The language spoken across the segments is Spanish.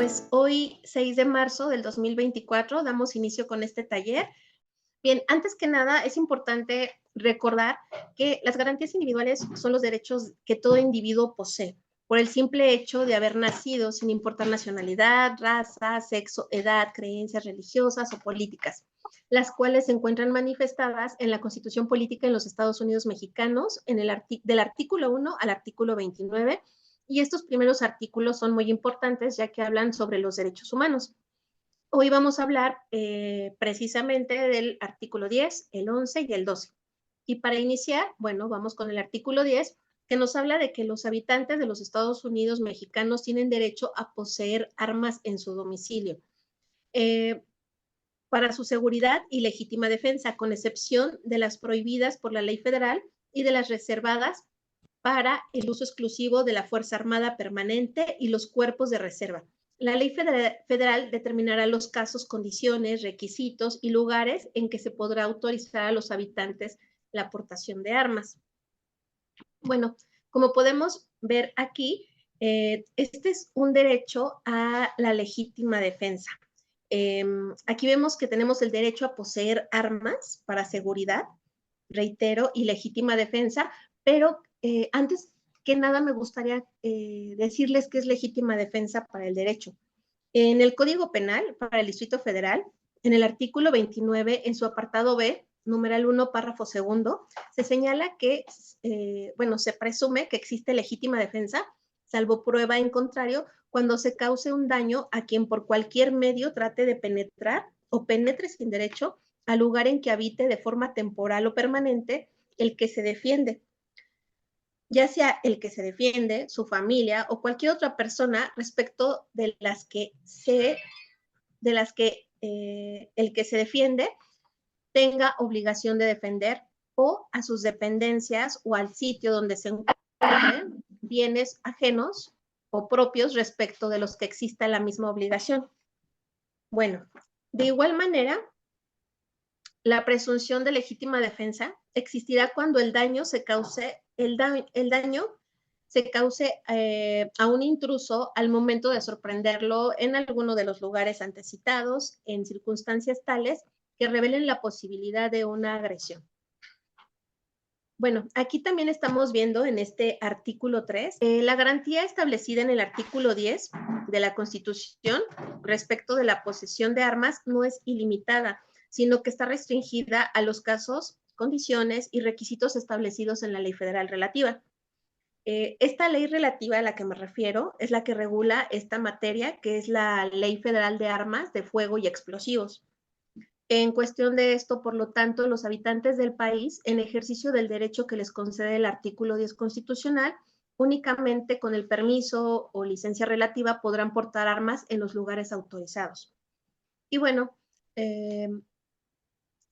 Pues hoy, 6 de marzo del 2024, damos inicio con este taller. Bien, antes que nada, es importante recordar que las garantías individuales son los derechos que todo individuo posee, por el simple hecho de haber nacido, sin importar nacionalidad, raza, sexo, edad, creencias religiosas o políticas, las cuales se encuentran manifestadas en la Constitución Política en los Estados Unidos Mexicanos, del artículo 1 al artículo 29, y estos primeros artículos son muy importantes ya que hablan sobre los derechos humanos. Hoy vamos a hablar precisamente del artículo 10, el 11 y el 12. Y para iniciar, bueno, vamos con el artículo 10, que nos habla de que los habitantes de los Estados Unidos mexicanos tienen derecho a poseer armas en su domicilio eh, para su seguridad y legítima defensa, con excepción de las prohibidas por la ley federal y de las reservadas para el uso exclusivo de la Fuerza Armada Permanente y los cuerpos de reserva. La ley federal determinará los casos, condiciones, requisitos y lugares en que se podrá autorizar a los habitantes la aportación de armas. Bueno, como podemos ver aquí, este es un derecho a la legítima defensa. Aquí vemos que tenemos el derecho a poseer armas para seguridad, reitero, y legítima defensa, pero antes que nada me gustaría decirles qué es legítima defensa para el derecho. En el Código Penal para el Distrito Federal, en el artículo 29, en su apartado B, numeral 1, párrafo segundo, se señala que, bueno, se presume que existe legítima defensa, salvo prueba en contrario, cuando se cause un daño a quien por cualquier medio trate de penetrar o penetre sin derecho al lugar en que habite de forma temporal o permanente el que se defiende, ya sea el que se defiende, su familia o cualquier otra persona respecto de las que el que se defiende tenga obligación de defender, o a sus dependencias o al sitio donde se encuentren bienes ajenos o propios respecto de los que exista la misma obligación. Bueno, de igual manera, la presunción de legítima defensa existirá cuando el daño se cause a un intruso al momento de sorprenderlo en alguno de los lugares antecitados, en circunstancias tales que revelen la posibilidad de una agresión. Bueno, aquí también estamos viendo en este artículo 3, la garantía establecida en el artículo 10 de la Constitución respecto de la posesión de armas no es ilimitada, sino que está restringida a los casos, condiciones y requisitos establecidos en la ley federal relativa. Esta ley relativa a la que me refiero es la que regula esta materia, que es la Ley Federal de Armas de Fuego y Explosivos. En cuestión de esto, por lo tanto, los habitantes del país, en ejercicio del derecho que les concede el artículo 10 constitucional, únicamente con el permiso o licencia relativa podrán portar armas en los lugares autorizados. Y bueno,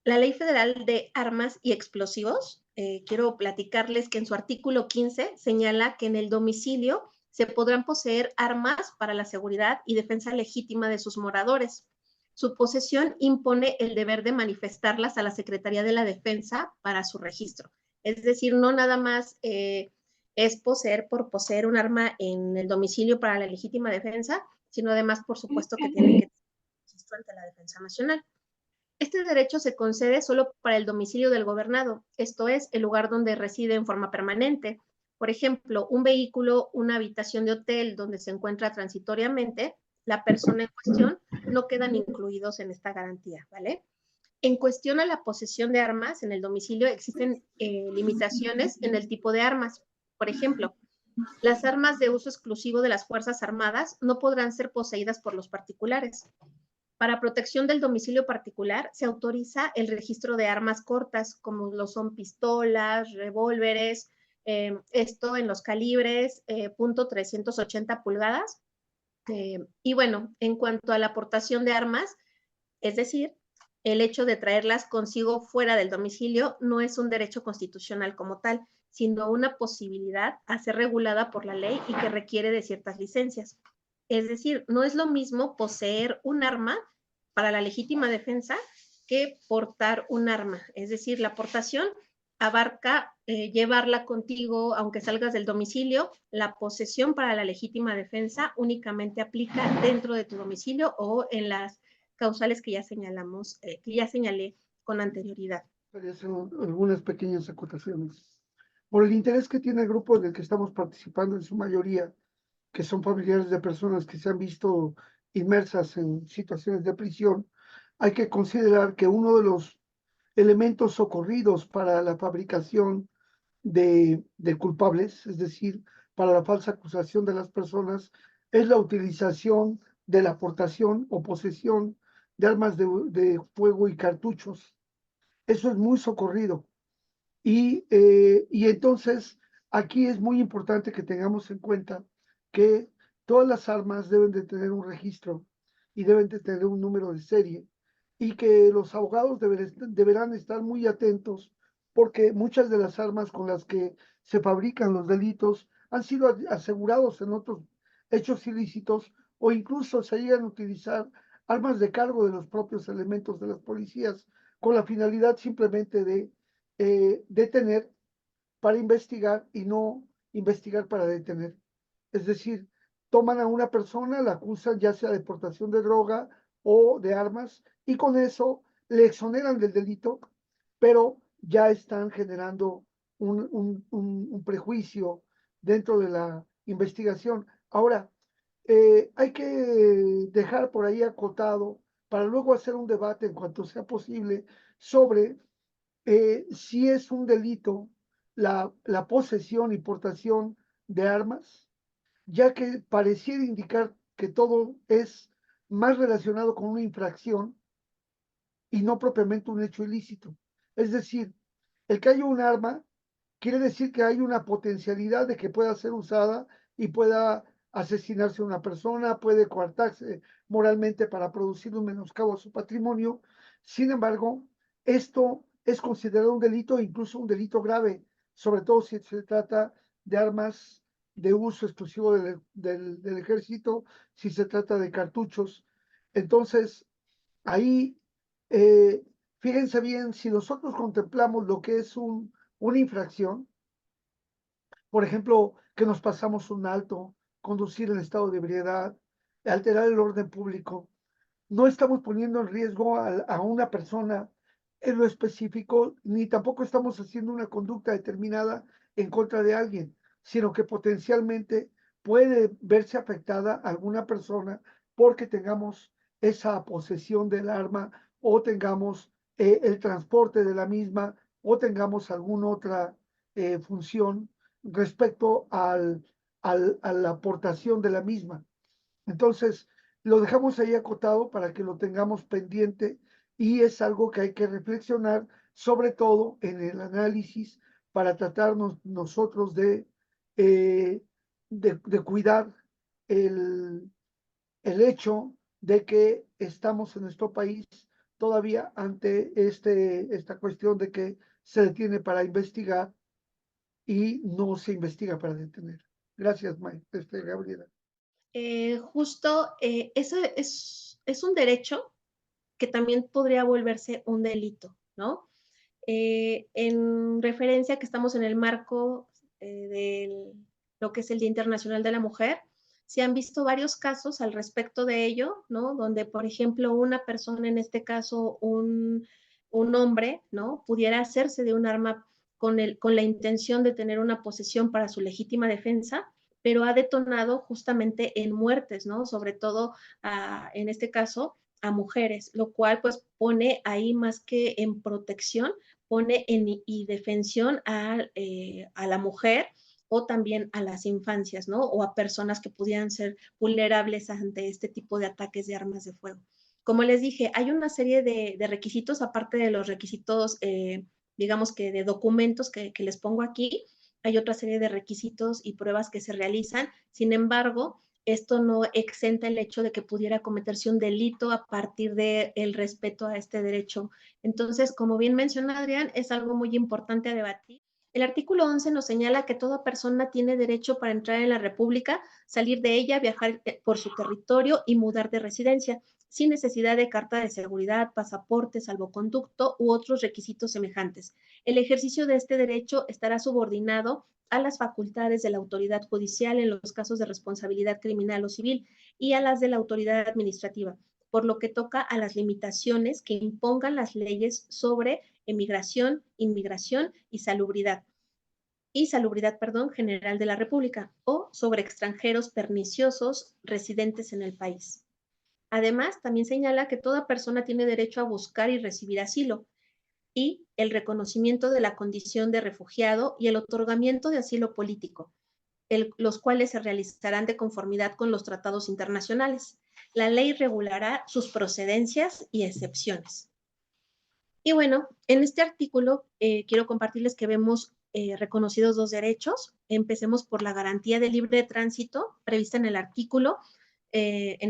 la Ley Federal de Armas y Explosivos, quiero platicarles que en su artículo 15 señala que en el domicilio se podrán poseer armas para la seguridad y defensa legítima de sus moradores. Su posesión impone el deber de manifestarlas a la Secretaría de la Defensa para su registro. Es decir, no nada más es poseer por poseer un arma en el domicilio para la legítima defensa, sino además, por supuesto, que tiene que tener registro ante la Defensa Nacional. Este derecho se concede solo para el domicilio del gobernado, esto es, el lugar donde reside en forma permanente. Por ejemplo, un vehículo, una habitación de hotel donde se encuentra transitoriamente, la persona en cuestión no quedan incluidos en esta garantía, ¿vale? En cuestión a la posesión de armas en el domicilio existen limitaciones en el tipo de armas. Por ejemplo, las armas de uso exclusivo de las Fuerzas Armadas no podrán ser poseídas por los particulares. Para protección del domicilio particular, se autoriza el registro de armas cortas, como lo son pistolas, revólveres, esto en los calibres .380 pulgadas. Y bueno, en cuanto a la aportación de armas, es decir, el hecho de traerlas consigo fuera del domicilio no es un derecho constitucional como tal, sino una posibilidad a ser regulada por la ley y que requiere de ciertas licencias. Es decir, no es lo mismo poseer un arma para la legítima defensa que portar un arma. Es decir, la aportación abarca llevarla contigo aunque salgas del domicilio. La posesión para la legítima defensa únicamente aplica dentro de tu domicilio o en las causales que ya señalamos, que ya señalé con anterioridad. Algunas pequeñas acotaciones. Por el interés que tiene el grupo en el que estamos participando, en su mayoría, que son familiares de personas que se han visto inmersas en situaciones de prisión, hay que considerar que uno de los elementos socorridos para la fabricación de culpables, es decir, para la falsa acusación de las personas, es la utilización de la aportación o posesión de armas de fuego y cartuchos. Eso es muy socorrido. Y entonces aquí es muy importante que tengamos en cuenta que todas las armas deben de tener un registro y deben de tener un número de serie y que los abogados deberán estar muy atentos porque muchas de las armas con las que se fabrican los delitos han sido asegurados en otros hechos ilícitos o incluso se llegan a utilizar armas de cargo de los propios elementos de las policías con la finalidad simplemente de detener para investigar y no investigar para detener. Es decir, toman a una persona, la acusan ya sea de portación de droga o de armas y con eso le exoneran del delito, pero ya están generando un prejuicio dentro de la investigación. Ahora, hay que dejar por ahí acotado para luego hacer un debate en cuanto sea posible sobre si es un delito la posesión y portación de armas, ya que pareciera indicar que todo es más relacionado con una infracción y no propiamente un hecho ilícito. Es decir, el que haya un arma quiere decir que hay una potencialidad de que pueda ser usada y pueda asesinarse a una persona, puede coartarse moralmente para producir un menoscabo a su patrimonio. Sin embargo, esto es considerado un delito, incluso un delito grave, sobre todo si se trata de armas de uso exclusivo del ejército, si se trata de cartuchos. Entonces, ahí, eh, fíjense bien, si nosotros contemplamos lo que es una infracción, por ejemplo, que nos pasamos un alto, conducir en estado de ebriedad, alterar el orden público, no estamos poniendo en riesgo a una persona en lo específico, ni tampoco estamos haciendo una conducta determinada en contra de alguien, sino que potencialmente puede verse afectada alguna persona porque tengamos esa posesión del arma o tengamos el transporte de la misma o tengamos alguna otra función respecto a la aportación de la misma. Entonces, lo dejamos ahí acotado para que lo tengamos pendiente y es algo que hay que reflexionar, sobre todo en el análisis para tratarnos nosotros eh, de cuidar el, el hecho de que estamos en nuestro país todavía ante esta cuestión de que se detiene para investigar y no se investiga para detener. Gracias, Gabriela. Justo eso es un derecho que también podría volverse un delito, ¿no? En referencia a que estamos en el marco de lo que es el Día Internacional de la Mujer, se han visto varios casos al respecto de ello, ¿no? Donde, por ejemplo, una persona, en este caso un hombre, ¿no? Pudiera hacerse de un arma con la intención de tener una posesión para su legítima defensa, pero ha detonado justamente en muertes, ¿no? Sobre todo, en este caso, a mujeres, lo cual pues pone ahí más que en protección, pone en y defensión a la mujer o también a las infancias, ¿no? O a personas que pudieran ser vulnerables ante este tipo de ataques de armas de fuego. Como les dije, hay una serie de requisitos, aparte de los requisitos, digamos que de documentos que les pongo aquí, hay otra serie de requisitos y pruebas que se realizan. Sin embargo, esto no exenta el hecho de que pudiera cometerse un delito a partir del respeto a este derecho. Entonces, como bien menciona Adrián, es algo muy importante a debatir. El artículo 11 nos señala que toda persona tiene derecho para entrar en la República, salir de ella, viajar por su territorio y mudar de residencia, sin necesidad de carta de seguridad, pasaporte, salvoconducto u otros requisitos semejantes. El ejercicio de este derecho estará subordinado a las facultades de la autoridad judicial en los casos de responsabilidad criminal o civil y a las de la autoridad administrativa, por lo que toca a las limitaciones que impongan las leyes sobre emigración, inmigración y salubridad, general de la República, o sobre extranjeros perniciosos residentes en el país. Además, también señala que toda persona tiene derecho a buscar y recibir asilo, y el reconocimiento de la condición de refugiado y el otorgamiento de asilo político, los cuales se realizarán de conformidad con los tratados internacionales. La ley regulará sus procedencias y excepciones. Y bueno, en este artículo quiero compartirles que vemos reconocidos dos derechos. Empecemos por la garantía de libre tránsito prevista en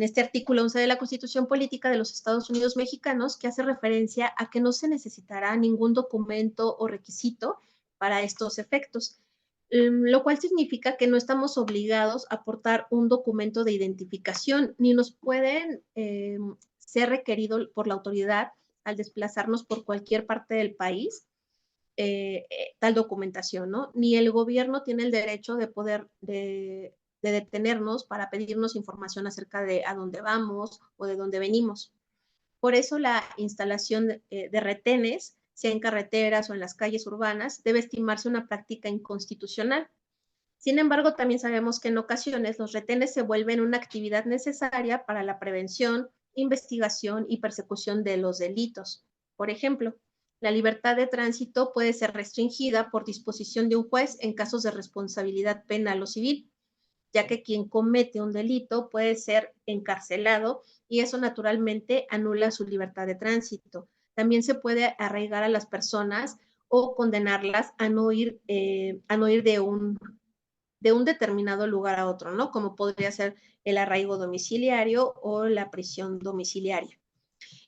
este artículo 11 de la Constitución Política de los Estados Unidos Mexicanos, que hace referencia a que no se necesitará ningún documento o requisito para estos efectos, lo cual significa que no estamos obligados a aportar un documento de identificación, ni nos pueden ser requerido por la autoridad al desplazarnos por cualquier parte del país, tal documentación, ¿no? Ni el gobierno tiene el derecho de poder de detenernos para pedirnos información acerca de a dónde vamos o de dónde venimos. Por eso la instalación de retenes, sea en carreteras o en las calles urbanas, debe estimarse una práctica inconstitucional. Sin embargo, también sabemos que en ocasiones los retenes se vuelven una actividad necesaria para la prevención, investigación y persecución de los delitos. Por ejemplo, la libertad de tránsito puede ser restringida por disposición de un juez en casos de responsabilidad penal o civil, ya que quien comete un delito puede ser encarcelado y eso naturalmente anula su libertad de tránsito. También se puede arraigar a las personas o condenarlas a no ir de un determinado lugar a otro, ¿no? Como podría ser el arraigo domiciliario o la prisión domiciliaria.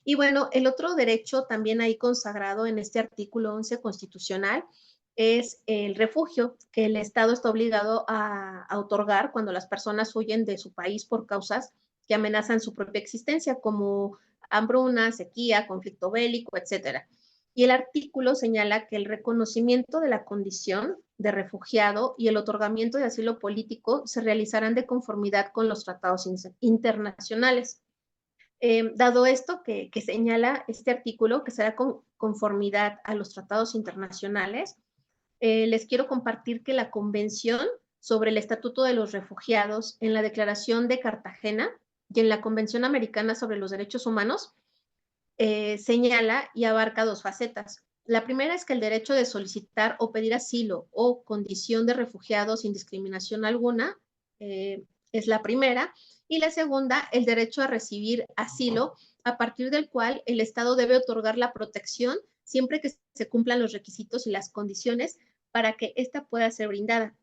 Y bueno, el otro derecho también ahí consagrado en este artículo 11 constitucional es el refugio, que el Estado está obligado a otorgar cuando las personas huyen de su país por causas que amenazan su propia existencia, como hambruna, sequía, conflicto bélico, etcétera. Y el artículo señala que el reconocimiento de la condición de refugiado y el otorgamiento de asilo político se realizarán de conformidad con los tratados internacionales. Dado esto que señala este artículo, que será con conformidad a los tratados internacionales, les quiero compartir que la Convención sobre el Estatuto de los Refugiados en la Declaración de Cartagena y en la Convención Americana sobre los Derechos Humanos señala y abarca dos facetas. La primera es que el derecho de solicitar o pedir asilo o condición de refugiado sin discriminación alguna es la primera. Y la segunda, el derecho a recibir asilo, a partir del cual el Estado debe otorgar la protección siempre que se cumplan los requisitos y las condiciones para que ésta pueda ser brindada.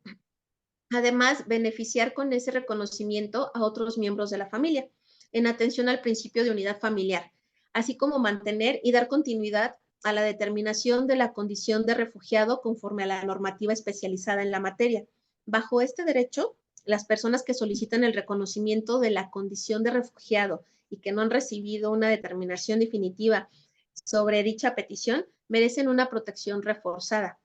Además, beneficiar con ese reconocimiento a otros miembros de la familia, en atención al principio de unidad familiar, así como mantener y dar continuidad a la determinación de la condición de refugiado conforme a la normativa especializada en la materia. Bajo este derecho, las personas que solicitan el reconocimiento de la condición de refugiado y que no han recibido una determinación definitiva sobre dicha petición merecen una protección reforzada.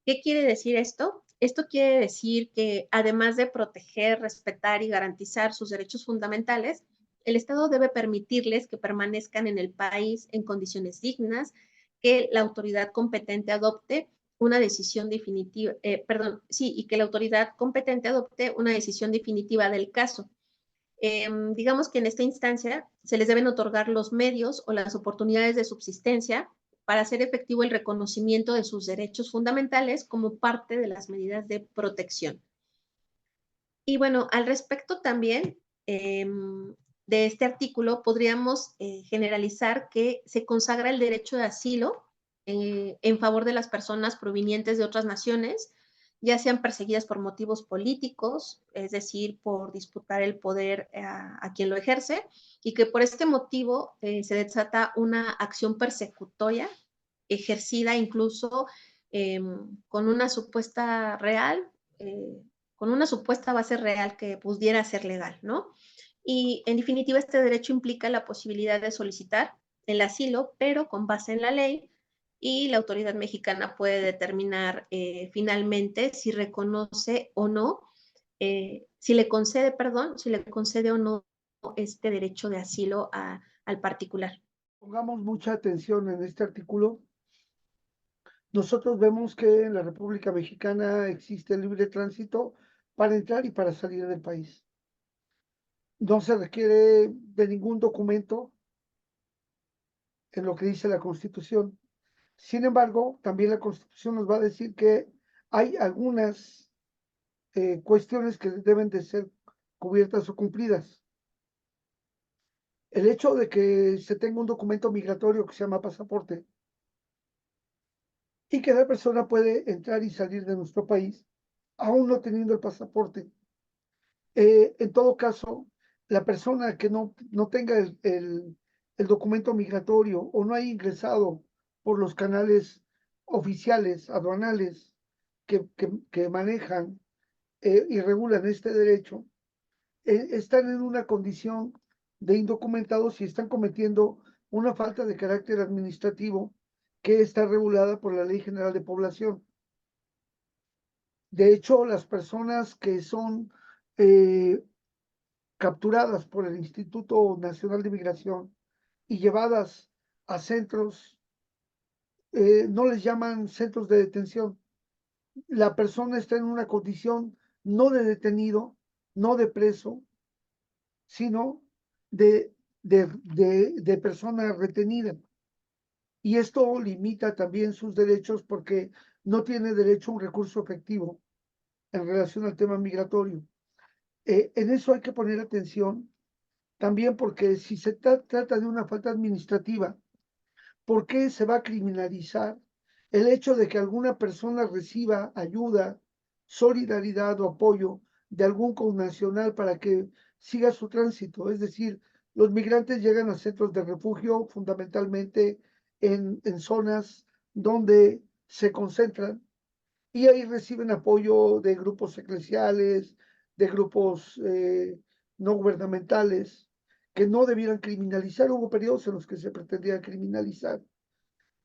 ¿Qué quiere decir esto? Esto quiere decir que además de proteger, respetar y garantizar sus derechos fundamentales, el Estado debe permitirles que permanezcan en el país en condiciones dignas, que la autoridad competente adopte una decisión definitiva, y que la autoridad competente adopte una decisión definitiva del caso. Digamos que en esta instancia se les deben otorgar los medios o las oportunidades de subsistencia para hacer efectivo el reconocimiento de sus derechos fundamentales como parte de las medidas de protección. Y bueno, al respecto también de este artículo, podríamos generalizar que se consagra el derecho de asilo en favor de las personas provenientes de otras naciones, ya sean perseguidas por motivos políticos, es decir, por disputar el poder a quien lo ejerce, y que por este motivo se desata una acción persecutoria ejercida incluso con una supuesta real, eh, con una supuesta base real que pudiera ser legal, ¿no? Y en definitiva, este derecho implica la posibilidad de solicitar el asilo, pero con base en la ley, y la autoridad mexicana puede determinar finalmente si reconoce o no, si le concede, perdón, si le concede o no este derecho de asilo al particular. Pongamos mucha atención en este artículo. Nosotros vemos que en la República Mexicana existe libre tránsito para entrar y para salir del país. No se requiere de ningún documento en lo que dice la Constitución. Sin embargo, también la Constitución nos va a decir que hay algunas cuestiones que deben de ser cubiertas o cumplidas. El hecho de que se tenga un documento migratorio que se llama pasaporte y que la persona puede entrar y salir de nuestro país, aún no teniendo el pasaporte. En todo caso, la persona que no tenga el documento migratorio o no haya ingresado por los canales oficiales, aduanales, que manejan y regulan este derecho, están en una condición de indocumentados y están cometiendo una falta de carácter administrativo que está regulada por la Ley General de Población. De hecho, las personas que son capturadas por el Instituto Nacional de Migración y llevadas a centros, no les llaman centros de detención. La persona está en una condición no de detenido, no de preso, sino de persona retenida. Y esto limita también sus derechos porque no tiene derecho a un recurso efectivo en relación al tema migratorio. En eso hay que poner atención también porque si se trata de una falta administrativa, ¿por qué se va a criminalizar el hecho de que alguna persona reciba ayuda, solidaridad o apoyo de algún connacional para que siga su tránsito? Es decir, los migrantes llegan a centros de refugio fundamentalmente en zonas donde se concentran y ahí reciben apoyo de grupos eclesiales, de grupos no gubernamentales, que no debieran criminalizar. Hubo periodos en los que se pretendía criminalizar,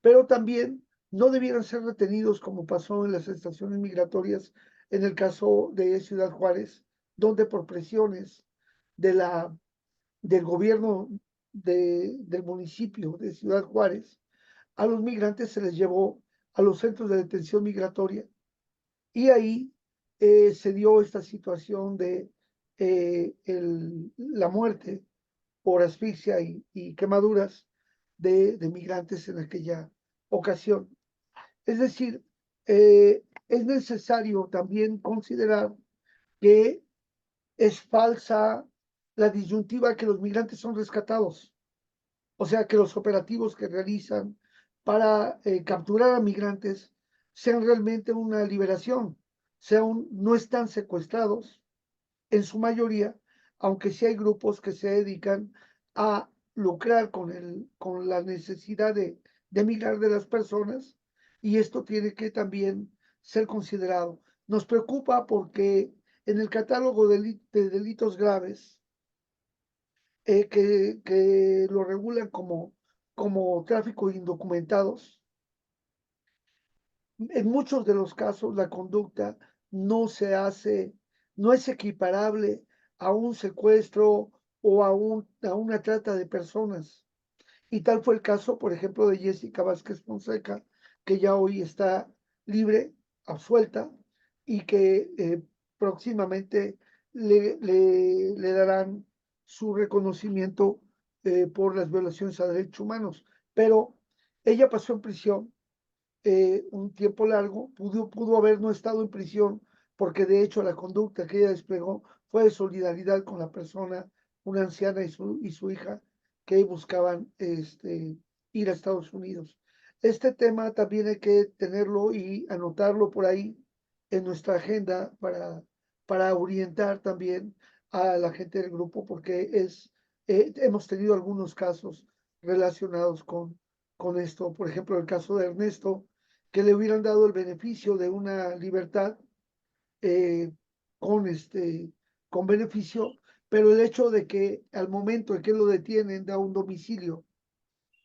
pero también no debieran ser retenidos como pasó en las estaciones migratorias en el caso de Ciudad Juárez, donde por presiones de del gobierno del municipio de Ciudad Juárez, a los migrantes se les llevó a los centros de detención migratoria y ahí se dio esta situación de la muerte por asfixia y quemaduras de migrantes en aquella ocasión. Es decir, es necesario también considerar que es falsa la disyuntiva que los migrantes son rescatados, o sea, que los operativos que realizan para capturar a migrantes sean realmente una liberación, no están secuestrados en su mayoría, aunque sí hay grupos que se dedican a lucrar con la necesidad de migrar de las personas, y esto tiene que también ser considerado. Nos preocupa porque en el catálogo de delitos graves, que lo regulan como tráfico de indocumentados, en muchos de los casos la conducta no se hace, no es equiparable a un secuestro o a una trata de personas. Y tal fue el caso, por ejemplo, de Jessica Vázquez Fonseca, que ya hoy está libre, absuelta, y que próximamente le darán su reconocimiento por las violaciones a derechos humanos. Pero ella pasó en prisión un tiempo largo, pudo haber no estado en prisión, porque de hecho la conducta que ella desplegó fue de solidaridad con la persona, una anciana y su hija, que buscaban ir a Estados Unidos. Este tema también hay que tenerlo y anotarlo por ahí en nuestra agenda para orientar también a la gente del grupo, porque hemos tenido algunos casos relacionados con esto. Por ejemplo, el caso de Ernesto, que le hubieran dado el beneficio de una libertad eh, con, con beneficio, pero el hecho de que al momento en que lo detienen da un domicilio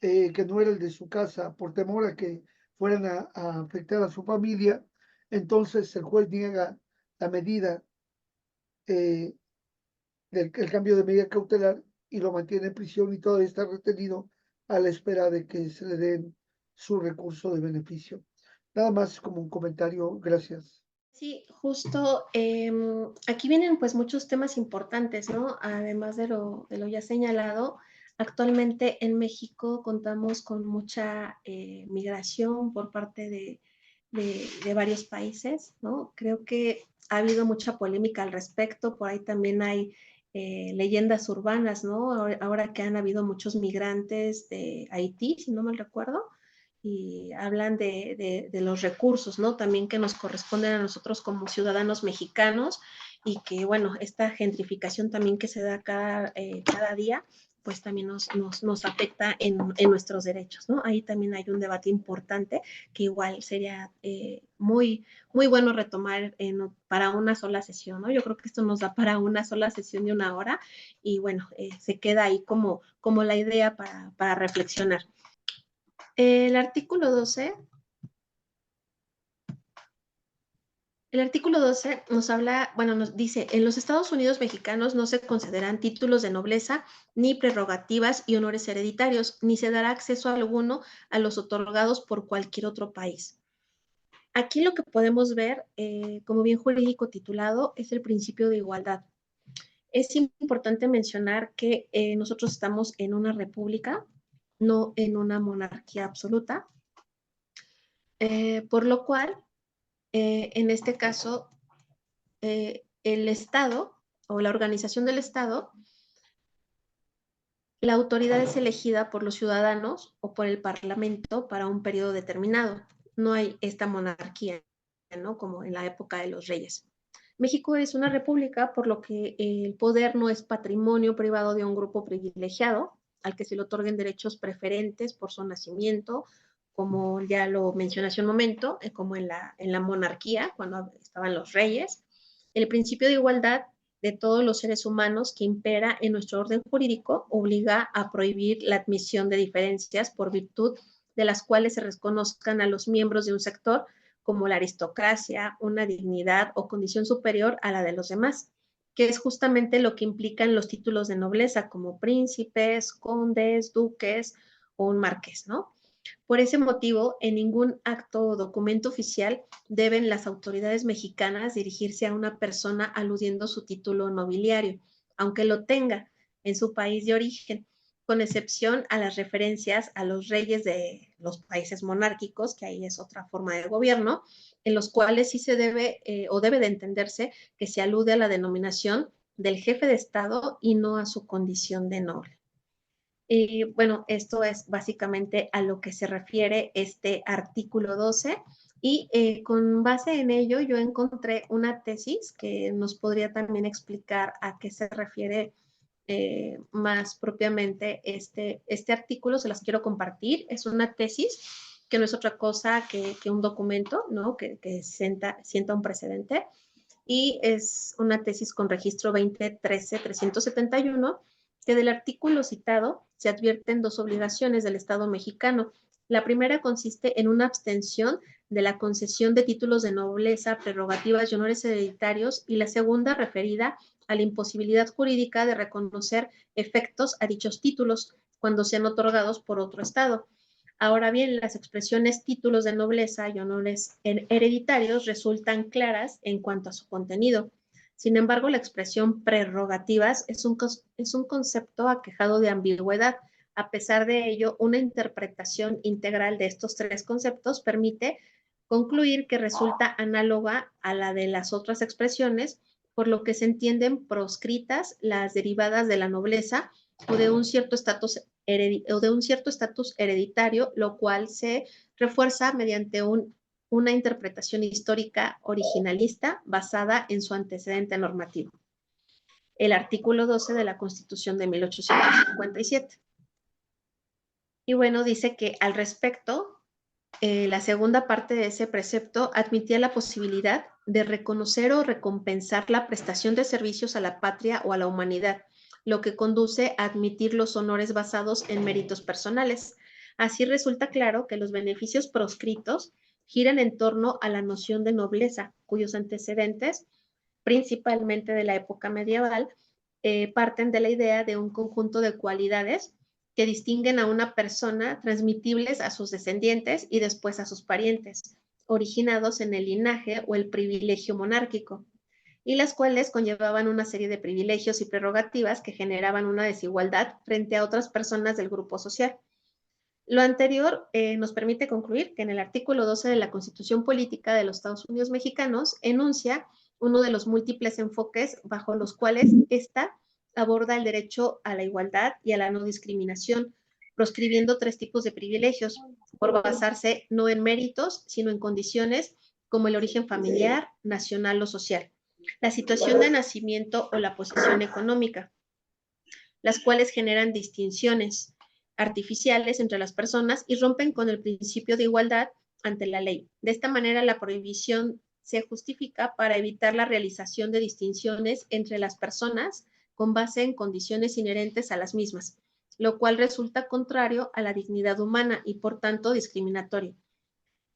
que no era el de su casa por temor a que fueran a afectar a su familia, entonces el juez niega la medida, eh, el cambio de medida cautelar y lo mantiene en prisión y todavía está retenido a la espera de que se le den su recurso de beneficio. Nada más como un comentario, gracias. Sí, justo aquí vienen pues muchos temas importantes, ¿no? Además de lo ya señalado, actualmente en México contamos con mucha migración por parte de varios países, ¿no? Creo que ha habido mucha polémica al respecto, por ahí también hay leyendas urbanas, ¿no? Ahora que han habido muchos migrantes de Haití, si no mal recuerdo, y hablan de los recursos, ¿no? También que nos corresponden a nosotros como ciudadanos mexicanos y que, bueno, esta gentrificación también que se da cada día, pues también nos afecta en nuestros derechos, ¿no? Ahí también hay un debate importante que igual sería muy bueno retomar para una sola sesión, ¿no? Yo creo que esto nos da para una sola sesión de una hora y bueno, se queda ahí como la idea para reflexionar. El artículo 12 El artículo 12 nos habla, bueno, nos dice, en los Estados Unidos mexicanos no se concederán títulos de nobleza, ni prerrogativas y honores hereditarios, ni se dará acceso alguno a los otorgados por cualquier otro país. Aquí lo que podemos ver, como bien jurídico titulado, es el principio de igualdad. Es importante mencionar que nosotros estamos en una república, no en una monarquía absoluta, por lo cual, en este caso, el Estado o la organización del Estado, la autoridad es elegida por los ciudadanos o por el Parlamento para un periodo determinado. No hay esta monarquía, ¿no? Como en la época de los reyes. México es una república, por lo que el poder no es patrimonio privado de un grupo privilegiado, al que se le otorguen derechos preferentes por su nacimiento, como ya lo mencioné hace un momento, como en la monarquía, cuando estaban los reyes. El principio de igualdad de todos los seres humanos que impera en nuestro orden jurídico obliga a prohibir la admisión de diferencias por virtud de las cuales se reconozcan a los miembros de un sector como la aristocracia, una dignidad o condición superior a la de los demás, que es justamente lo que implican los títulos de nobleza como príncipes, condes, duques o un marqués, ¿no? Por ese motivo, en ningún acto o documento oficial deben las autoridades mexicanas dirigirse a una persona aludiendo su título nobiliario, aunque lo tenga en su país de origen, con excepción a las referencias a los reyes de los países monárquicos, que ahí es otra forma de gobierno, en los cuales sí se debe o debe de entenderse que se alude a la denominación del jefe de Estado y no a su condición de noble. Y bueno, esto es básicamente a lo que se refiere este artículo 12 y con base en ello yo encontré una tesis que nos podría también explicar a qué se refiere más propiamente este artículo. Se las quiero compartir. Es una tesis que no es otra cosa que un documento, ¿no? Que sienta un precedente y es una tesis con registro 2013-371, que del artículo citado se advierten dos obligaciones del Estado mexicano. La primera consiste en una abstención de la concesión de títulos de nobleza, prerrogativas y honores hereditarios, y la segunda referida a la imposibilidad jurídica de reconocer efectos a dichos títulos cuando sean otorgados por otro Estado. Ahora bien, las expresiones títulos de nobleza y honores hereditarios resultan claras en cuanto a su contenido. Sin embargo, la expresión prerrogativas es un concepto aquejado de ambigüedad. A pesar de ello, una interpretación integral de estos tres conceptos permite concluir que resulta análoga a la de las otras expresiones, por lo que se entienden proscritas las derivadas de la nobleza o de un cierto estatus hereditario, lo cual se refuerza mediante una interpretación histórica originalista basada en su antecedente normativo, el artículo 12 de la Constitución de 1857. Y bueno, dice que al respecto, la segunda parte de ese precepto admitía la posibilidad de reconocer o recompensar la prestación de servicios a la patria o a la humanidad, lo que conduce a admitir los honores basados en méritos personales. Así resulta claro que los beneficios proscritos giran en torno a la noción de nobleza, cuyos antecedentes, principalmente de la época medieval, parten de la idea de un conjunto de cualidades que distinguen a una persona transmitibles a sus descendientes y después a sus parientes, originados en el linaje o el privilegio monárquico, y las cuales conllevaban una serie de privilegios y prerrogativas que generaban una desigualdad frente a otras personas del grupo social. Lo anterior nos permite concluir que en el artículo 12 de la Constitución Política de los Estados Unidos Mexicanos enuncia uno de los múltiples enfoques bajo los cuales ésta aborda el derecho a la igualdad y a la no discriminación, proscribiendo tres tipos de privilegios, por basarse no en méritos, sino en condiciones como el origen familiar, nacional o social, la situación de nacimiento o la posición económica, las cuales generan distinciones artificiales entre las personas y rompen con el principio de igualdad ante la ley. De esta manera, la prohibición se justifica para evitar la realización de distinciones entre las personas con base en condiciones inherentes a las mismas, lo cual resulta contrario a la dignidad humana y, por tanto, discriminatorio.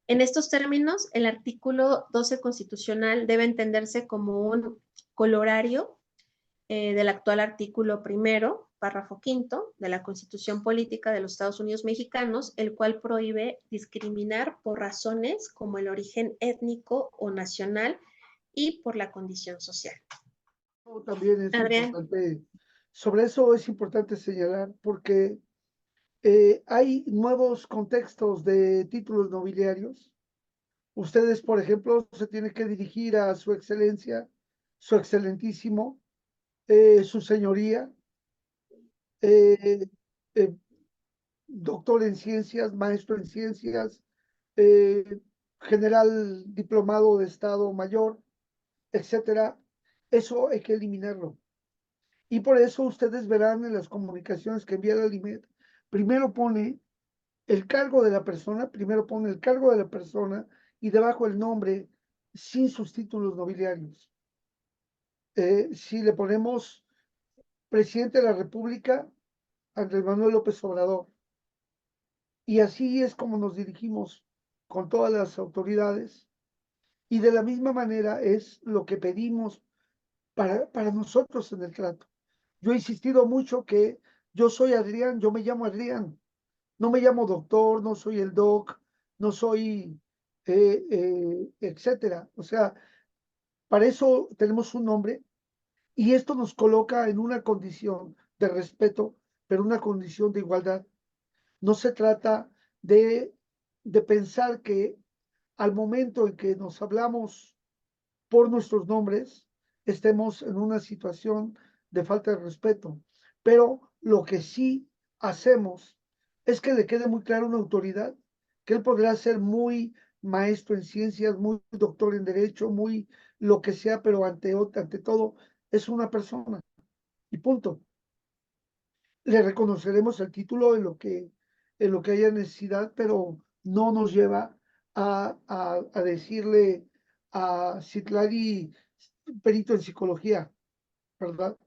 En estos términos, el artículo 12 constitucional debe entenderse como un colorario del actual artículo primero, párrafo quinto, de la Constitución Política de los Estados Unidos Mexicanos, el cual prohíbe discriminar por razones como el origen étnico o nacional y por la condición social. También es Adrián. importante, sobre eso es importante señalar, porque hay nuevos contextos de títulos nobiliarios. Ustedes, por ejemplo, se tienen que dirigir a su excelencia, su excelentísimo, su señoría, eh, eh, doctor en ciencias, maestro en ciencias, eh, general diplomado de Estado Mayor, etcétera. Eso hay que eliminarlo. Y por eso ustedes verán en las comunicaciones que envía la LIMED, primero pone el cargo de la persona, primero pone el cargo de la persona y debajo el nombre sin sus títulos nobiliarios. Si le ponemos presidente de la República, Andrés Manuel López Obrador, y así es como nos dirigimos con todas las autoridades, y de la misma manera es lo que pedimos para nosotros en el trato. Yo he insistido mucho que yo soy Adrián, yo me llamo Adrián, no me llamo doctor, no soy el doc, no soy, etcétera. O sea, para eso tenemos un nombre y esto nos coloca en una condición de respeto, pero una condición de igualdad. No se trata de, de pensar que al momento en que nos hablamos por nuestros nombres, estemos en una situación de falta de respeto. Pero lo que sí hacemos es que le quede muy claro a una autoridad que él podrá ser muy maestro en ciencias, muy doctor en derecho, muy lo que sea, pero ante todo es una persona y punto. Le reconoceremos el título en lo que haya necesidad, pero no nos lleva a decirle a Citlali perito en psicología, ¿verdad?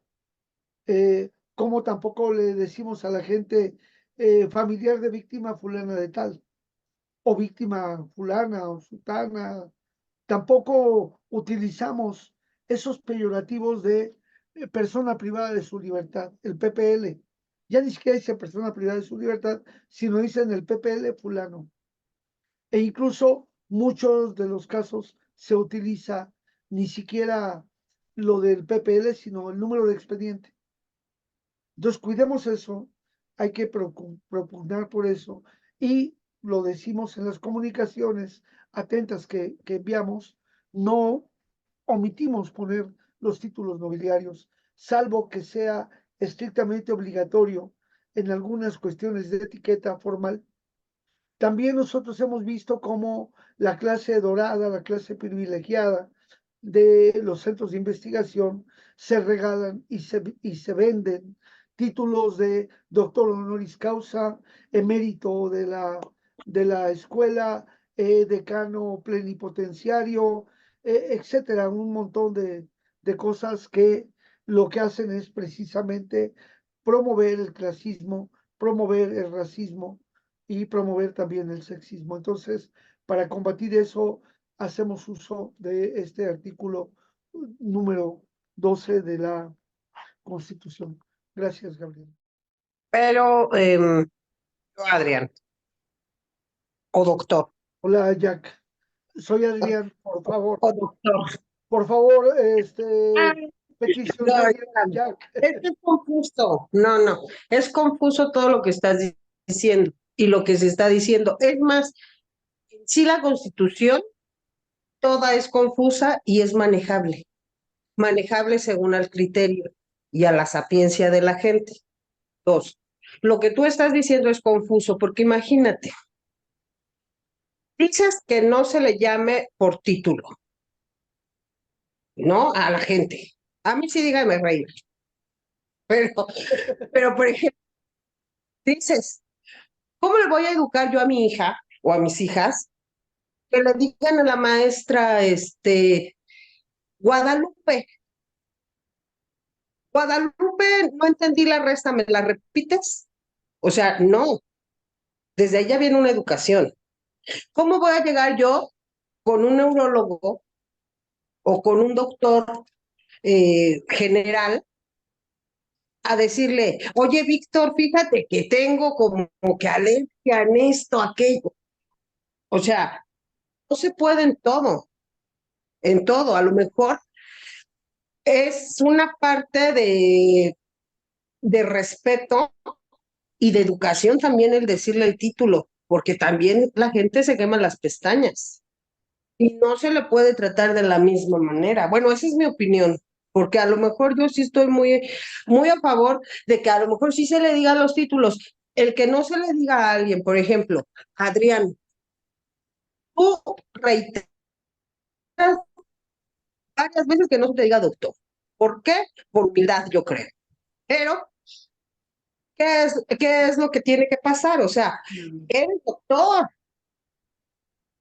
Como tampoco le decimos a la gente familiar de víctima fulana de tal, o víctima fulana o sutana, tampoco utilizamos esos peyorativos de persona privada de su libertad, el PPL. Ya ni siquiera dice persona privada de su libertad, sino dicen el PPL fulano. E incluso muchos de los casos se utiliza ni siquiera lo del PPL, sino el número de expediente. Entonces, cuidemos eso, hay que propugnar por eso y lo decimos en las comunicaciones atentas que enviamos, no omitimos poner los títulos nobiliarios, salvo que sea estrictamente obligatorio en algunas cuestiones de etiqueta formal. También nosotros hemos visto cómo la clase dorada, la clase privilegiada de los centros de investigación se regalan y se venden títulos de doctor honoris causa, emérito de la de la escuela, decano plenipotenciario, etcétera, un montón de cosas que lo que hacen es precisamente promover el clasismo, promover el racismo y promover también el sexismo. Entonces, para combatir eso, hacemos uso de este artículo número 12 de la Constitución. Gracias, Gabriel. Pero, Adrián, o doctor, Hola, Jack. Soy Adrián, por favor. o doctor. Por favor, No, peticionario espérame. Jack. Es confuso. No, no. Es confuso todo lo que estás diciendo y lo que se está diciendo. Es más, si la Constitución toda es confusa y es manejable. Manejable según al criterio y a la sapiencia de la gente. Dos, lo que tú estás diciendo es confuso, porque imagínate, dices que no se le llame por título, ¿no? A la gente. A mí sí dígame reina, pero, pero por ejemplo, dices, ¿cómo le voy a educar yo a mi hija o a mis hijas que le digan a la maestra, Guadalupe? Guadalupe, no entendí la resta, ¿me la repites? O sea, no, desde ahí ya viene una educación. ¿Cómo voy a llegar yo con un neurólogo o con un doctor general a decirle, oye, Víctor, fíjate que tengo como que alergia en esto, aquello? O sea, no se puede en todo. A lo mejor es una parte de respeto y de educación también el decirle el título, porque también la gente se quema las pestañas y no se le puede tratar de la misma manera. Bueno, esa es mi opinión, porque a lo mejor yo sí estoy muy a favor de que a lo mejor sí se le digan los títulos. El que no se le diga a alguien, por ejemplo, Adrián, tú reiteras varias veces que no se te diga doctor. ¿Por qué? Por humildad, yo creo. Pero, qué es lo que tiene que pasar? O sea, eres doctor,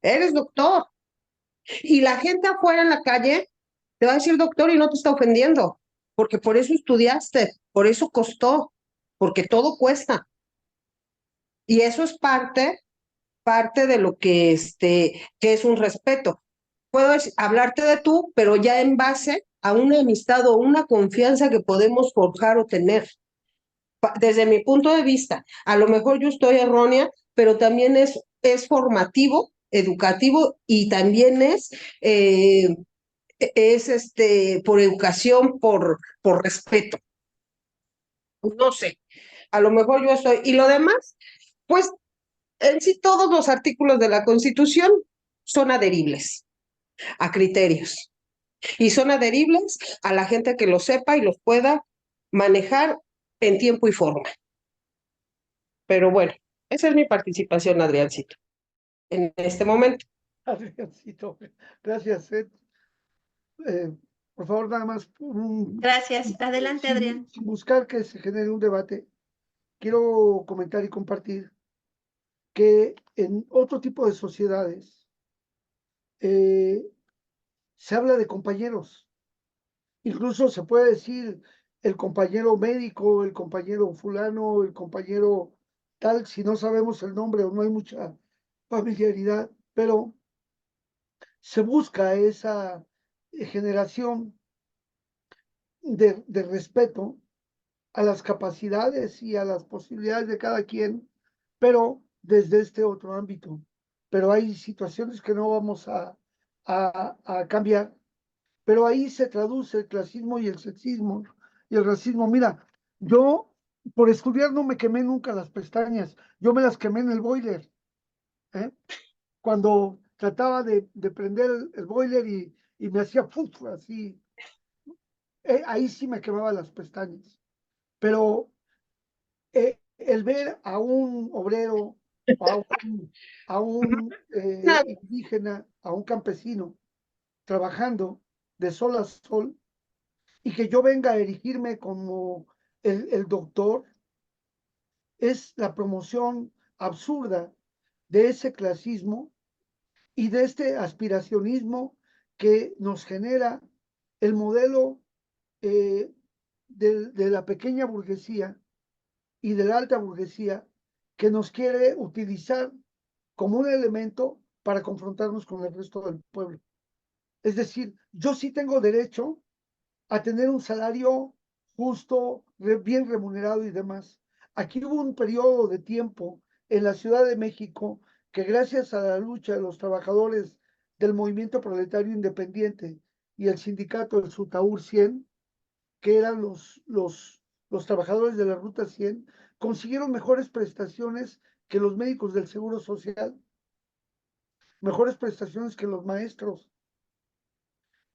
eres doctor. Y la gente afuera en la calle te va a decir doctor y no te está ofendiendo, porque por eso estudiaste, por eso costó, porque todo cuesta. Y eso es parte de lo que es un respeto. Puedo hablarte de tú, pero ya en base a una amistad o una confianza que podemos forjar o tener. Desde mi punto de vista, a lo mejor yo estoy errónea, pero también es formativo, educativo y también es por educación, por respeto. No sé, a lo mejor yo estoy. Y lo demás, pues en sí todos los artículos de la Constitución son adheribles a criterios y son adheribles a la gente que lo sepa y los pueda manejar en tiempo y forma. Pero bueno, esa es mi participación, Adriancito, en este momento. Adriancito, gracias, Ed. Por favor, nada más, Gracias. Adelante, Adrián. sin buscar que se genere un debate, quiero comentar y compartir que en otro tipo de sociedades se habla de compañeros. Incluso se puede decir el compañero médico, el compañero fulano, el compañero tal, si no sabemos el nombre o no hay mucha familiaridad, pero se busca esa generación de respeto a las capacidades y a las posibilidades de cada quien, pero desde este otro ámbito. Pero hay situaciones que no vamos a cambiar, pero ahí se traduce el clasismo y el sexismo y el racismo. Mira, yo por estudiar no me quemé nunca las pestañas, yo me las quemé en el boiler, ¿eh? Cuando trataba de prender el boiler y me hacía así, ahí sí me quemaba las pestañas. Pero el ver a un obrero, a un indígena, a un campesino trabajando de sol a sol y que yo venga a erigirme como el doctor, es la promoción absurda de ese clasismo y de este aspiracionismo que nos genera el modelo de la pequeña burguesía y de la alta burguesía que nos quiere utilizar como un elemento para confrontarnos con el resto del pueblo. Es decir, yo sí tengo derecho a tener un salario justo, bien remunerado y demás. Aquí hubo un periodo de tiempo en la Ciudad de México que gracias a la lucha de los trabajadores del movimiento proletario independiente y el sindicato del Sutaur 100, que eran los trabajadores de la Ruta 100, consiguieron mejores prestaciones que los médicos del Seguro Social, mejores prestaciones que los maestros.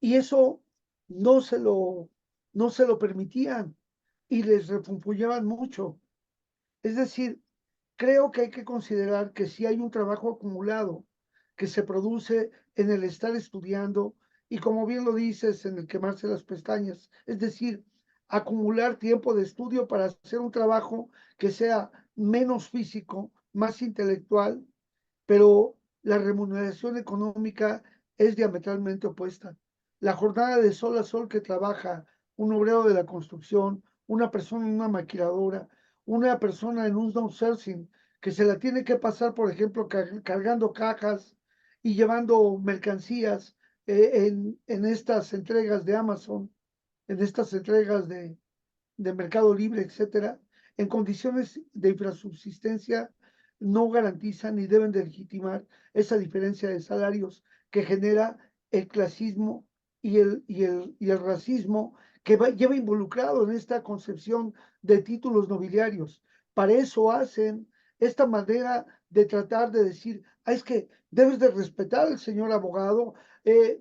Y eso no se lo, no se lo permitían y les refunfuñaban mucho. Es decir, creo que hay que considerar que si hay un trabajo acumulado que se produce en el estar estudiando y como bien lo dices, en el quemarse las pestañas, es decir, acumular tiempo de estudio para hacer un trabajo que sea menos físico, más intelectual, pero la remuneración económica es diametralmente opuesta. La jornada de sol a sol que trabaja un obrero de la construcción, una persona en una maquiladora, una persona en un outsourcing que se la tiene que pasar, por ejemplo, cargando cajas y llevando mercancías en estas entregas de Amazon, en estas entregas de Mercado Libre, etcétera, en condiciones de infrasubsistencia no garantizan ni deben de legitimar esa diferencia de salarios que genera el clasismo y el racismo que lleva involucrado en esta concepción de títulos nobiliarios. Para eso hacen esta manera de tratar de decir, es que debes de respetar al señor abogado. ¿Qué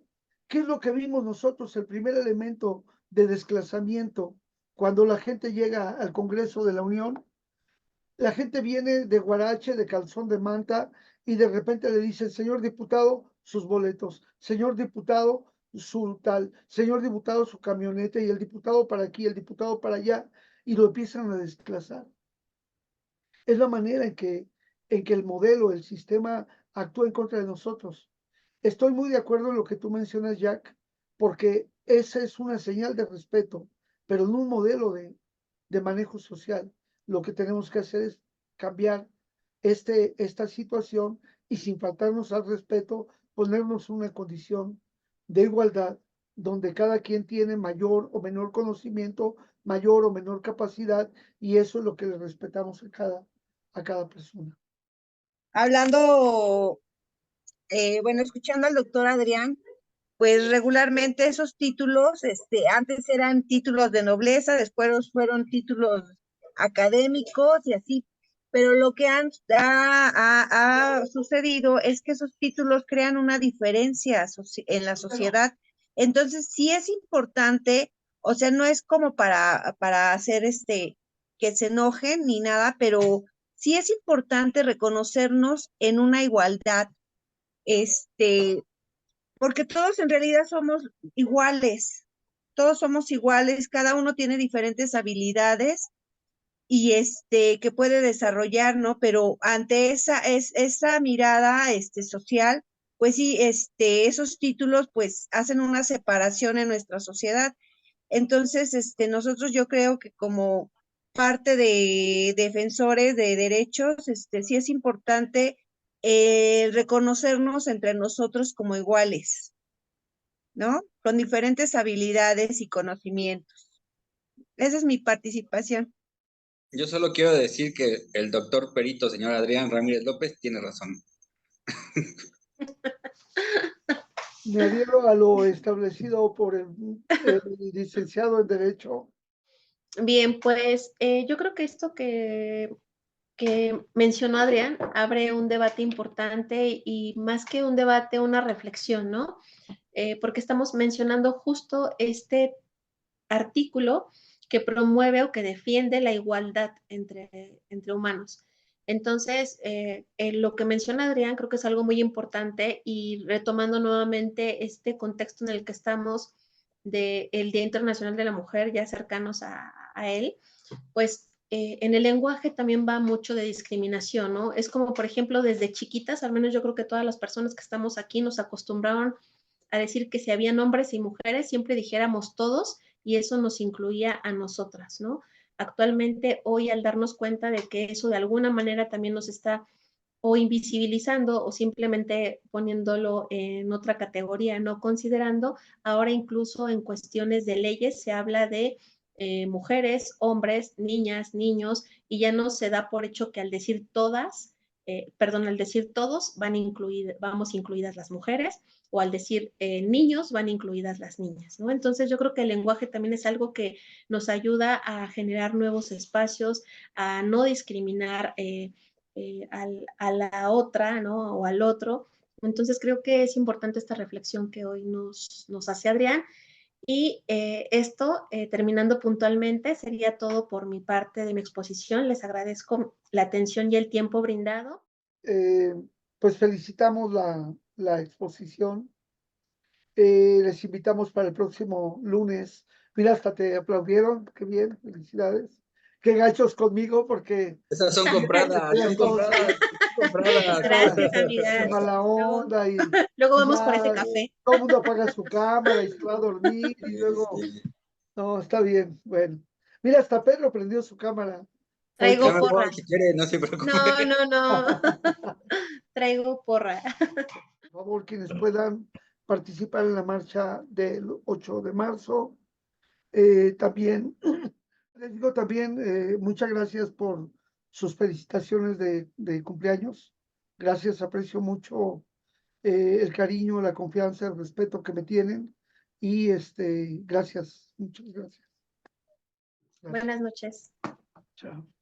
es lo que vimos nosotros? El primer elemento de desclasamiento cuando la gente llega al Congreso de la Unión, la gente viene de guarache, de calzón de manta, y de repente le dicen, señor diputado, sus boletos, señor diputado, su tal, señor diputado, su camioneta, y el diputado para aquí, el diputado para allá, y lo empiezan a desclasar. Es la manera en que el modelo, el sistema actúa en contra de nosotros. Estoy muy de acuerdo en lo que tú mencionas, Jack, porque esa es una señal de respeto, pero en un modelo de manejo social. Lo que tenemos que hacer es cambiar esta situación y sin faltarnos al respeto, ponernos una condición de igualdad donde cada quien tiene mayor o menor conocimiento, mayor o menor capacidad, y eso es lo que le respetamos a cada persona. Hablando, bueno, escuchando al doctor Adrián, pues regularmente esos títulos, antes eran títulos de nobleza, después fueron títulos académicos y así, pero lo que ha sucedido es que esos títulos crean una diferencia en la sociedad. Entonces, sí es importante, o sea, no es como para hacer que se enojen ni nada, pero sí es importante reconocernos en una igualdad, porque todos en realidad somos iguales, cada uno tiene diferentes habilidades y que puede desarrollar, ¿no? Pero ante esa mirada social, pues sí, esos títulos pues hacen una separación en nuestra sociedad. Entonces, nosotros yo creo que como parte de defensores de derechos, sí es importante reconocernos entre nosotros como iguales, ¿no? Con diferentes habilidades y conocimientos. Esa es mi participación. Yo solo quiero decir que el doctor perito, señor Adrián Ramírez López, tiene razón. Me adhiero a lo establecido por el licenciado en Derecho. Bien, pues yo creo que esto que mencionó Adrián abre un debate importante y más que un debate, una reflexión, ¿no? Porque estamos mencionando justo este artículo que promueve o que defiende la igualdad entre humanos. Entonces, lo que menciona Adrián creo que es algo muy importante y retomando nuevamente este contexto en el que estamos del Día Internacional de la Mujer, ya cercanos a él, pues en el lenguaje también va mucho de discriminación, ¿no? Es como, por ejemplo, desde chiquitas, al menos yo creo que todas las personas que estamos aquí nos acostumbraron a decir que si habían hombres y mujeres, siempre dijéramos todos y eso nos incluía a nosotras, ¿no? Actualmente, hoy al darnos cuenta de que eso de alguna manera también nos está o invisibilizando o simplemente poniéndolo en otra categoría, no considerando, ahora incluso en cuestiones de leyes se habla de mujeres, hombres, niñas, niños, y ya no se da por hecho que al decir todas, al decir todos vamos incluidas las mujeres, o al decir niños van incluidas las niñas, ¿no? Entonces yo creo que el lenguaje también es algo que nos ayuda a generar nuevos espacios, a no discriminar a la otra, ¿no? O al otro. Entonces creo que es importante esta reflexión que hoy nos hace Adrián. Y esto, terminando puntualmente, sería todo por mi parte de mi exposición. Les agradezco la atención y el tiempo brindado. Pues felicitamos la exposición. Les invitamos para el próximo lunes. Mira, hasta te aplaudieron. Qué bien, felicidades. Qué gachos conmigo porque Esas son compradas, son compradas, son compradas. Gracias, amigas. qué mala onda y Luego vamos por ya ese café. todo el mundo apaga su cámara y se va a dormir y luego, Sí. no, está bien, bueno. Mira, hasta Pedro prendió su cámara. Traigo Ya me porra. voy, si quiere, no se preocupe. No. Traigo porra. Por favor, quienes puedan participar en la marcha del 8 de marzo. También, les digo también, muchas gracias por sus felicitaciones de cumpleaños. Gracias, aprecio mucho el cariño, la confianza, el respeto que me tienen. Y gracias, muchas gracias. Buenas noches. Chao.